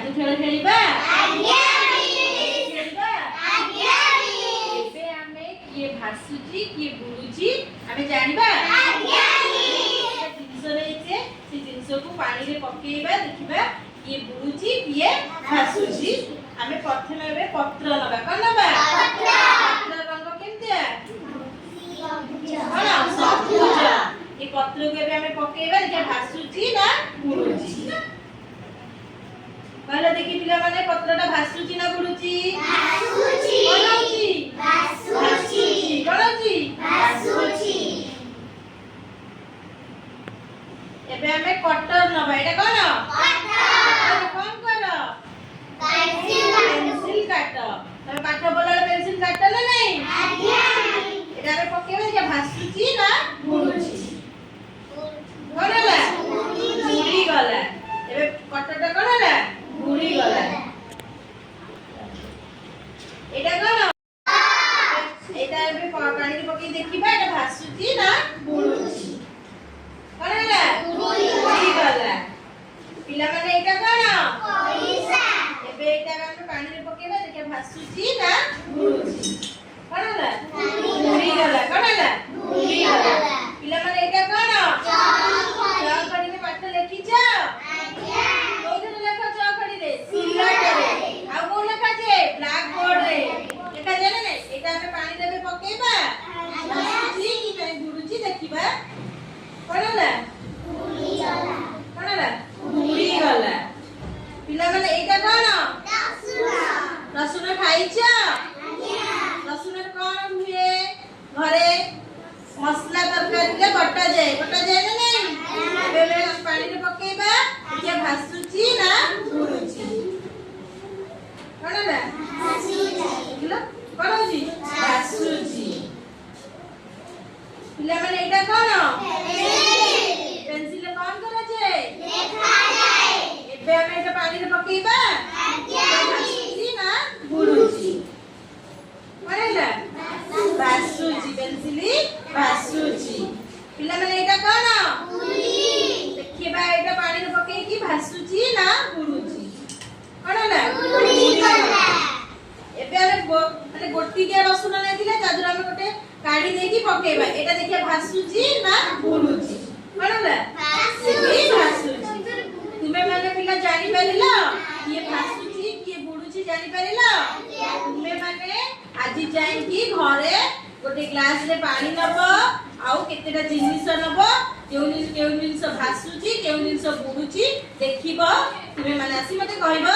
जादू खेल खेलिबा आज्ञा खेलिबा आज्ञा एबे हमें किए भासुची किए बुडुची हमें जानिबा आज्ञा जिंस रहिचे से जिंस को पानी रे पकेइबा देखिबा किए बुडुची किए भासुची हमें प्रथम एबे पत्र नबा कोन नबा पत्र रंग केमतिया कोन सबुज ए पत्र को एबे हमें पकेइबा देखिबा भासुची ना बुडुची पहले देखि पिला माने पत्रटा भासुची ना बुडुची भासुची कोनची भासुची कोनची भासुची एबे हमें कटर नबा एटा कोन कटर कोन करो पेंसिल काट तमे पाठ बोलले पेंसिल काट ना नहीं आज्ञा एटा हमें पकेबे जे भासुची ना बुडुची कोनला बुडी गला एबे कटरटा कोनला बुडी गला एटा कोन एटा एबे पानी रे पके देखिबा एटा भासुची ना बुडुची कोनला बुडी गला पिला माने एटा कोन पैसा एबे एटा हम पानी रे पकेबा देखिबा भासुची ना बुडुची कोनला बुडी गला कोनला बुडी गला पिला माने एटा कोन चौखड़ी में पाठ लिखिछ कोइदे लेखा चौखड़ी रे सिलट रे आ को लेखा जे ब्लैक बोर्ड रे लेखा जे ने एटा हम पानी रे पकेबा भासुची कि नहीं बुडुची देखिबा कोनला कोनला बुडी गला पिला माने एटा कोन रसुन खाइछ रसुन कोन हुए घरे मसला तरकारी रे बटा जाए ना नहीं एबे पानी रे पकेबा जे भासुची ना बुडुची कोनला किलो कोन होची भासुची पिला माने एटा कोन पेंसिल कोन करा जाए एबे हम एटा पानी रे पकेबा भासुची ना बुडुची कोनला भासुची पेंसिली भासुची पिला माने एटा कोन देखिबा एटा पानी रे पके की भासुची ना बुडुची कोनला बुडी गला एबे हम माने गोटी के रसुन नेथिले तादरा हम गोटे काढी देकी पकेबा एटा देखिया भासुची ना बुडुची कोनला भासुची तुमे माने पिला जानि परिला ये भासुची के बुडुची जानि परिला तुमे माने आजि जाई की घरे गोटे ग्लास रे पानी नबो आउ केतेटा जिनिस नबो केउ जिनिस भासुची केउ जिनिस बुडुची देखिबो तुमे माने आसी मते कहइबो